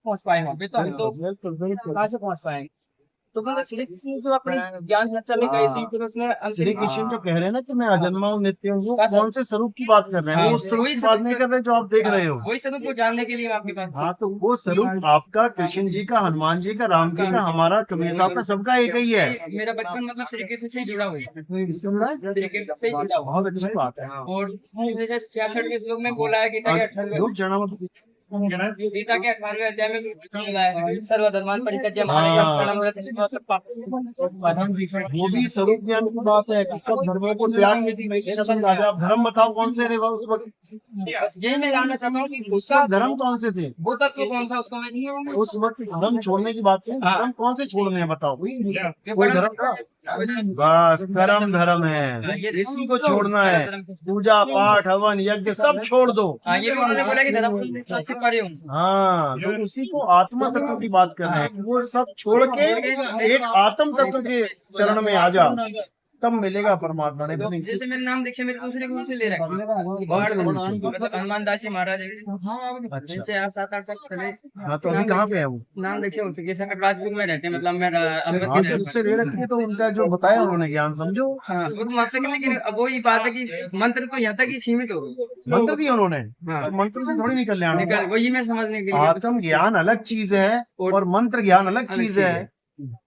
पहुंच पाएंगे, अभी तो हम तो बिल्कुल बिल्कुल। कहाँ से पहुंच पाएंगे। तो मतलब श्री कृष्ण जो अपनी ज्ञान चर्चा में गई थी, हाँ, फिर उसने श्री अंतिम कृष्ण जो कह रहे हैं ना कि मैं अजन्मा हूँ, नित्य हूँ, वो का कौन से स्वरूप की बात कर रहे हैं? हाँ, वो उस स्वरूप वही की बात नहीं स्वरूप, कर रहे जो आप देख रहे हो। वही स्वरूप को जानने के लिए मैं आपके पास हाँ, तो वो स्वरूप आपका, कृष्ण जी का, हनुमान जी का, राम जी का, हमारा, कबीर साहब का, सबका एक ही है। मेरा बचपन मतलब श्री कृष्ण से ही जुड़ा हुआ है, सुन रहा है? श्री कृष्ण से ही जुड़ा हुआ बहुत अच्छी बात है। है। और जैसे 66 के श्लोक में बोला है, गीता के 18वें रुक जाना मत। गीता के 18वें अध्याय में बोला है, सर्वधर्मान परित्यज्य मामेकं हाँ, शरणं व्रजति। वो भी स्वरूप ज्ञान की बात है कि सब धर्मों को त्याग के मैं शरण राजा। आप धर्म बताओ कौन से थे उस वक्त? बस यही मैं जानना चाहता हूँ कि उस उसका वक्त धर्म कौन से थे? वो तत्व कौन सा, उसको मैं उस वक्त धर्म छोड़ने की बात है। हाँ, धर्म कौन से छोड़ने हैं बताओ? जो कोई परम धर्म था? हाँ, बस कर्म धर्म है, ये इसी को छोड़ना मेरा है। धर्म पूजा पाठ हवन यज्ञ सब छोड़ दो। हाँ, ये भी उन्होंने बोला कि धर्म से परे हूँ। हाँ, तो उसी को आत्मा तत्व की बात कर रहे हैं कि वो सब छोड़ के एक आत्म तत्व के चरण में आ जा, तब मिलेगा परमात्मा। नहीं तो नहीं। जैसे मेरा नाम दीक्षा मेरे दूसरे गुरु से ले रखा है, कौन से गुरु से? मतलब हनुमान दास जी महाराज है, अच्छा, इनसे आज 7-8 साल पहले हाँ, तो अभी कहाँ पे है वो? नाम दीक्षा हो चुकी है, सर राजपुर में रहते हैं, मतलब मेरा हाँ, अमृत तो उससे ले रखी है, तो उनका जो बताया उन्होंने ज्ञान समझो। हाँ, वो तो मतलब लेकिन अब वही बात है कि मंत्र तो यहाँ तक ही सीमित हो गए। मंत्र दिया उन्होंने, हाँ, तो मंत्र से थोड़ी निकल आना। निकल वही मैं समझने के लिए आत्म ज्ञान अलग चीज है और मंत्र ज्ञान अलग चीज है।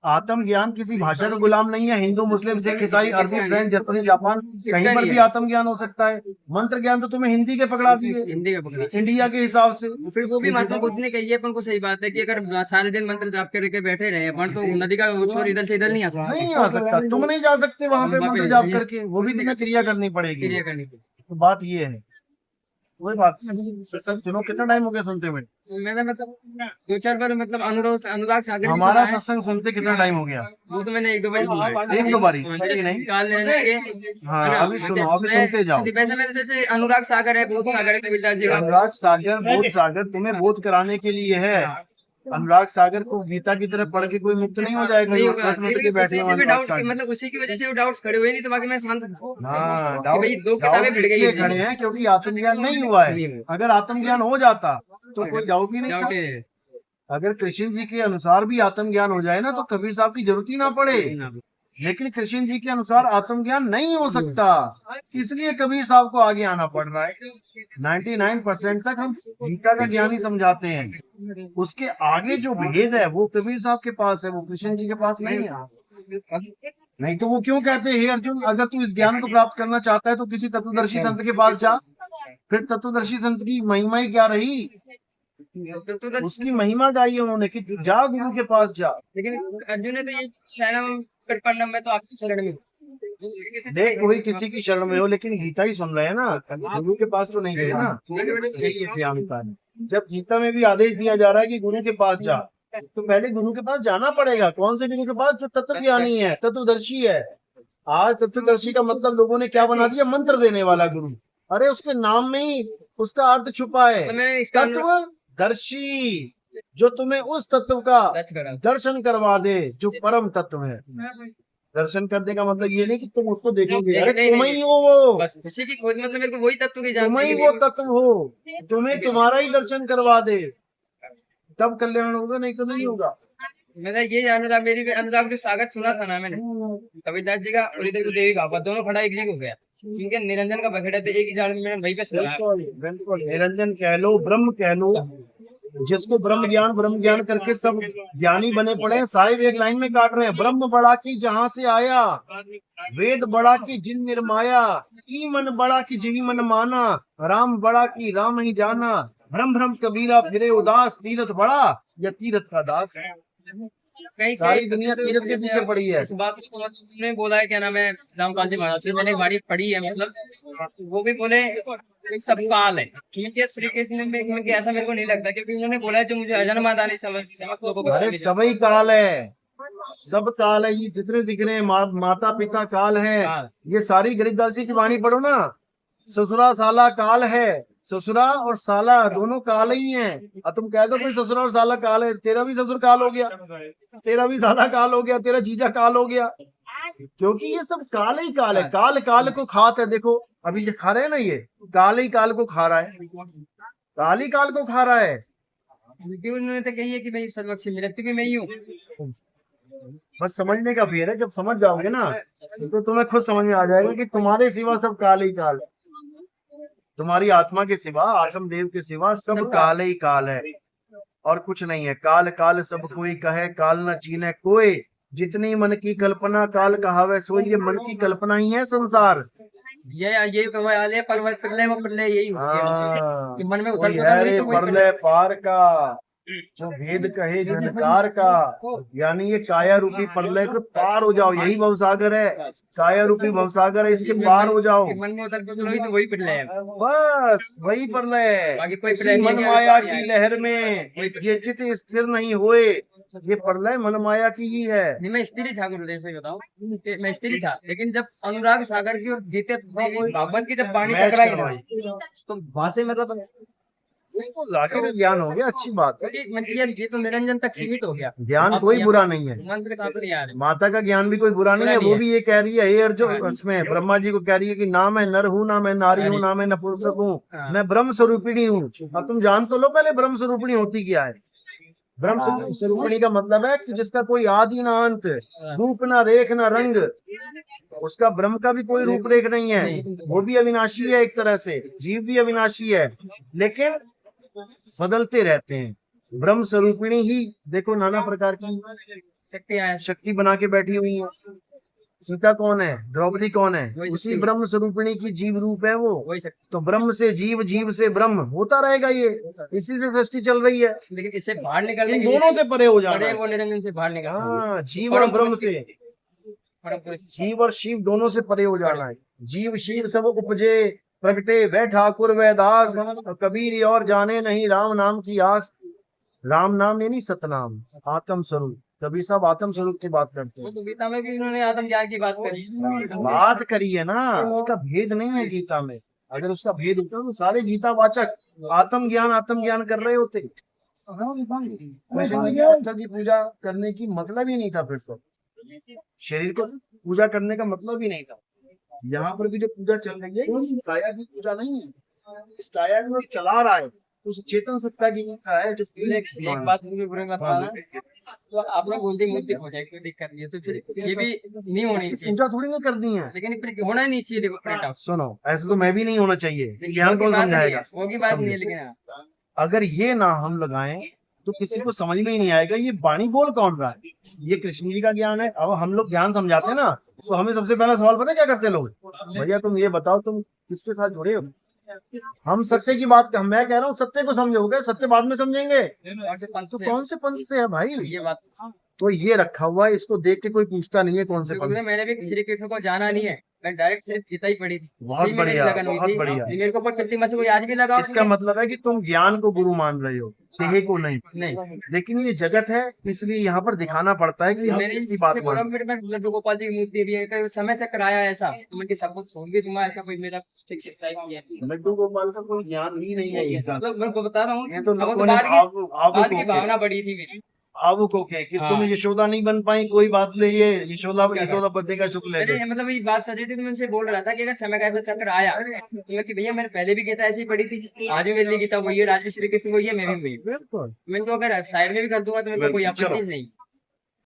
आत्म ज्ञान किसी भाषा का गुलाम नहीं है। हिंदू, मुस्लिम, सिख, ईसाई, अरबी, फ्रेंच, जापानी, जापान, कहीं पर भी आत्म ज्ञान हो सकता है। मंत्र ज्ञान तो तुम्हें हिंदी के पकड़ा दिए, हिंदी का पकड़ा। इंडिया के हिसाब से। फिर वो भी मतलब उसने कही है, अपन को सही बात है कि अगर सारे दिन मंत्र जाप करके बैठे रहे अपन, तो नदी का छोर इधर से इधर नहीं आ सकता। नहीं आ सकता, तुम नहीं जा सकते वहां पे मंत्र जाप करके, वो भी तुम्हें क्रिया करनी पड़ेगी। क्रिया करनी पड़ेगी। तो बात ये है, वही बात सत्संग सुनो। कितना टाइम हो गया सुनते हुए? मैंने मतलब 2-4 बार मतलब अनुराग सागर जी हमारा सुना है। सत्संग सुनते कितना टाइम हो गया? वो तो मैंने 1-2 बार सुना है। 1-2 बारी जैसे नहीं। निकाल लेने के हाँ, अभी सुनो, अभी सुनते जाओ। वैसे मेरे जैसे अनुराग सागर है, बोध सागर है, कबीरदास जी का। अनुराग सागर, बोध सागर तुम्हें बोध कराने के लिए है। अनुराग सागर को गीता की तरह पढ़ के कोई मुक्त नहीं हो जाएगा। नहीं होगा, रट रट के बैठे उसी हो से भी अनुराग डाउट, सागर। मतलब उसी की वजह से वो डाउट्स खड़े हुए, नहीं तो बाकी मैं शांत था। हाँ, कि भाई 2 डाउट किताबें भिड़ गई इसलिए इसमें। खड़े हैं क्योंकि आत्मज्ञान नहीं हुआ है। अगर आत्मज्ञान हो जाता तो कोई डाउट ही नहीं डाउट था। है। अगर कृष्ण जी के अनुसार भी आत्मज्ञान हो जाए ना, तो कबीर साहब की जरूरत ही ना पड़े। लेकिन कृष्ण जी के अनुसार आत्मज्ञान नहीं हो सकता, इसलिए कबीर साहब को आगे आना पड़ रहा है। 99% तक हम गीता का ज्ञान ही समझाते हैं, उसके आगे जो भेद है वो कबीर साहब के पास है, वो कृष्ण जी के पास नहीं है। नहीं तो वो क्यों कहते हैं, हे अर्जुन, अगर तू इस ज्ञान को प्राप्त करना चाहता है तो किसी तत्वदर्शी संत के पास जा। फिर तत्वदर्शी संत की महिमा ही क्या रही? उसकी महिमा गाई है उन्होंने कि जा गुरु के पास जा। लेकिन अर्जुन ने तो ये शरणम प्रपन्नम में तो आपकी शरण में हूँ। देख, कोई किसी की शरण में हो, लेकिन गीता ही सुन रहे हैं ना, गुरु के पास तो नहीं गए ना। यही ज्ञानता है। जब गीता में भी आदेश दिया जा रहा है कि गुरु के पास जा, तो पहले गुरु के पास जाना पड़ेगा। कौन से गुरु के पास? जो तत्व ज्ञानी है, तत्वदर्शी है। आज तत्वदर्शी का मतलब लोगों ने क्या बना दिया? मंत्र देने वाला गुरु। अरे उसके नाम में ही उसका अर्थ छुपा है, तत्वदर्शी, जो तुम्हें उस तत्व का दर्शन करवा दे जो परम तत्व है। दर्शन करने का मतलब ये नहीं कि तुम उसको देखोगे, अरे तुम ही हो वो, बस उसी की खोज, मतलब मेरे को वही तत्व की तुम जानकारी ही वो तत्व हो, तुम्हें तुम्हारा ही दर्शन करवा दे, तब कल्याण होगा, नहीं तो नहीं होगा। मैंने ये अनुराग, मेरी भी अनुराग जो सागर सुना था ना मैंने, कबीरदास जी का और इधर को देवी भागवत, दोनों खड़ा एक जगह हो गया, क्योंकि निरंजन का बखेड़ा थे एक ही जाल में, मैंने वहीं पे सुना। बिल्कुल, निरंजन कह लो, ब्रह्म कह लो, जिसको ब्रह्म ज्ञान करके सब ज्ञानी बने पड़े हैं, साहिब एक लाइन में काट रहे हैं। ब्रह्म बड़ा की जहां से आया, वेद बड़ा की जिन निर्माया, ई मन बड़ा की जिन मन माना, राम बड़ा की राम ही जाना, भ्रम भ्रम कबीरा फिरे उदास, तीरथ बड़ा या तीरथ का दास। सारी दुनिया तीरथ के पीछे पड़ी है। इस बात को उन्होंने बोला है, क्या नाम है, रामपाल जी महाराज, फिर मैंने एक बारी पढ़ी है, मतलब वो भी बोले एक सब काल है, ठीक है। श्री कृष्ण में ऐसा मेरे को नहीं लगता, क्योंकि उन्होंने बोला है जो मुझे अजन्मादानी समझ लोगों को। अरे सबही काल है, सब काल है। ये जितने दिख रहे हैं माता पिता काल है। ये सारी गरीबदासी की वाणी पढ़ो ना, ससुरा साला काल है, ससुरा और साला दोनों काल ही हैं। अब तुम कह दो कोई ससुरा और साला काल है, तेरा भी ससुर काल हो गया, तेरा भी साला काल हो गया, तेरा जीजा काल हो गया, क्योंकि ये सब काल ही काल है। काल काल को खाते है। देखो अभी ये खा रहे हैं ना, ये काल ही काल को खा रहा है, काल ही काल को खा रहा है। क्योंकि उन्होंने तो कही है कि भाई सर्वक्षी निरक्ति भी मैं ही हूँ। बस समझने का फेर है, जब समझ जाओगे ना तो तुम्हें खुद समझ में आ जाएगा कि तुम्हारे सिवा सब काल ही काल, तुम्हारी आत्मा के सिवा, आत्म देव के सिवा सब काल ही काल है और कुछ नहीं है। काल काल सब कोई कहे, काल न चीने कोई, जितनी मन की कल्पना काल कहावे सोई। ये मन की कल्पना ही है संसार। ये कमाल है, प्रलय में प्रलय यही होती है हाँ, कि मन में कोई उथल है पुथल रे हुई तो वही प्रलय पार का, जो भेद कहे झनकार का। यानी ये काया रूपी प्रलय को पार हो जाओ, यही भवसागर है। काया रूपी भवसागर है, इसके पार हो जाओ। मन में उथल पुथल हुई तो वही प्रलय है। बस वही प्रलय है। बाकी कोई इसी प्रलय नहीं मन है, माया नहीं की है। लहर में ये चित स्थिर नहीं होए, ये प्रलय मन माया की ही है। नहीं, मैं स्त्री था गुरुदेव से बताऊं कि मैं स्त्री था, लेकिन जब अनुराग सागर की और गीते भागवत की जब वाणी मैच टकराई ना, करवाई। तो वहां से मतलब बिल्कुल, आगे ज्ञान हो गया, अच्छी बात है। क्योंकि मतलब ये तो निरंजन तक सीमित हो गया। ज्ञान अब कोई यहाँ बुरा नहीं है। मंत्र कहाँ पर यार है। माता का ज्ञान भी कोई बुरा नहीं है। बुरा नहीं वो है। भी ये कह रही है, हे अर्जुन, हाँ। उसमें ब्रह्मा जी को कह रही है कि ना मैं नर हूँ, ना मैं नारी हूँ, ना मैं नपुंसक हूँ, हाँ। मैं ब्रह्म स्वरूपिणी हूँ। अब तुम जान तो लो पहले ब्रह्म स्वरूपिणी होती क्या है। ब्रह्म स्वरूपिणी का मतलब है कि जिसका कोई आदि ना अंत, रूप ना रेख ना रंग, उसका ब्रह्म का भी कोई रूप रेख नहीं है। वो भी अविनाशी है, एक तरह से जीव भी अविनाशी है, लेकिन बदलते रहते हैं। ब्रह्म स्वरूपिणी ही देखो नाना प्रकार की शक्ति आया। शक्ति बना के बैठी हुई है। सीता कौन है, द्रौपदी कौन है, वही उसी शक्ति। ब्रह्म स्वरूपिणी की जीव रूप है वो। वही शक्ति। तो ब्रह्म से जीव, जीव से ब्रह्म होता रहेगा, ये इसी से सृष्टि चल रही है। लेकिन इससे बाहर निकलने इन के लिए दोनों से परे हो जाना बड़े है। वो निरंजन से बाहर निकलना। हाँ, जीव परम और ब्रह्म पुरुष की- से, परम पुरुष की- जीव और शिव दोनों से परे हो जाना है। जीव शिव सब उपजे, प्रगटे वह ठाकुर वह दास, और कबीर और जाने नहीं राम नाम की आस। राम नाम नहीं, सतनाम, आत्म स्वरूप। कबीर साहब आत्म स्वरूप की बात करते वो हैं। तो गीता में भी इन्होंने आत्म ज्ञान की बात करी। बात करी है ना, उसका भेद नहीं है गीता में। अगर उसका भेद होता तो सारे गीता वाचक आत्म ज्ञान कर रहे होते। कृष्ण जी के पत्थर की पूजा करने की मतलब ही नहीं था, फिर तो शरीर को पूजा करने का मतलब ही नहीं था। यहाँ पर भी जो पूजा चल रही है ये काया की पूजा नहीं है। इस काया को चला रहा है उस चेतन सत्ता की पूजा है जो एक बात मुझे बुरी मत माना, तो आपने बोल दी मूर्ति पूजा कोई दिक्कत नहीं है, तो फिर ये भी नहीं होनी उसकी चाहिए। पूजा थोड़ी नहीं कर दी है। लेकिन फिर होना नहीं चाहिए प्रिंट आउट। सुनो, ऐसे तो मैं भी नहीं होना चाहिए, ज्ञान वो की कौन बात नहीं समझाएगा। है, वो की बात नहीं है, लेकिन हाँ। अगर ये ना हम लगाएं तो किसी को समझ में ही नहीं आएगा ये वाणी बोल कौन रहा है। ये कृष्ण जी का ज्ञान है। अब हम लोग ज्ञान समझाते हैं ना, तो हमें सबसे पहला सवाल पता है क्या करते हैं लोग, भैया तुम ये बताओ तुम किसके साथ जुड़े हो। हम सत्य की बात, मैं कह रहा हूँ सत्य को समझोगे, सत्य बाद में समझेंगे। और से पंथ तो से कौन से पंथ से है भाई, ये बात तो ये रखा हुआ है, इसको देख के कोई पूछता नहीं है कौन से पंथ से। मैंने भी श्री कृष्ण को जाना नहीं है, मैं डायरेक्ट सिर्फ गीता ही पढ़ी थी। बहुत इसी में मेरी बढ़िया, लगन हुई बहुत थी। बढ़िया। मेरे को प्रतिमा से कोई आज भी लगा इसका मतलब है कि तुम ज्ञान को गुरु मान रहे हो, देह को नहीं। नहीं। लेकिन ये जगत है, इसलिए यहाँ पर दिखाना पड़ता है कि हम मैंने इसकी बात इससे बोला मान। फिर मैं लड्डू गोपाल जी की मूर्ति भी है, कई समय से कराया ऐसा, तो मैं सब कुछ छोड़ भी दूंगा, ऐसा कोई मेरा फिक्स नहीं है। लड्डू गोपाल का कोई ज्ञान ही नहीं है गीता। मतलब मैं बता रहा हूँ, ये तो अब वो लोगों ने बाद की भावना बढ़ी थी मेरी। भावुक होके कि हाँ। तुम यशोदा नहीं बन पाई, कोई बात नहीं, ये यशोदा बदले का चुप ले अरे लो। मतलब ये बात सच थी, तो मैं उनसे बोल रहा था कि अगर समय का ऐसा चक्र आया तो कि भैया मैंने पहले भी गीता ऐसी ही पढ़ी थी, आज भी मेरे लिए गीता वही है, आज भी श्री कृष्ण वही है, मैं भी वही हूँ। बिल्कुल। मैं तो अगर साइड में भी कर दूंगा तो मेरे को कोई चलो। आपत्ति नहीं।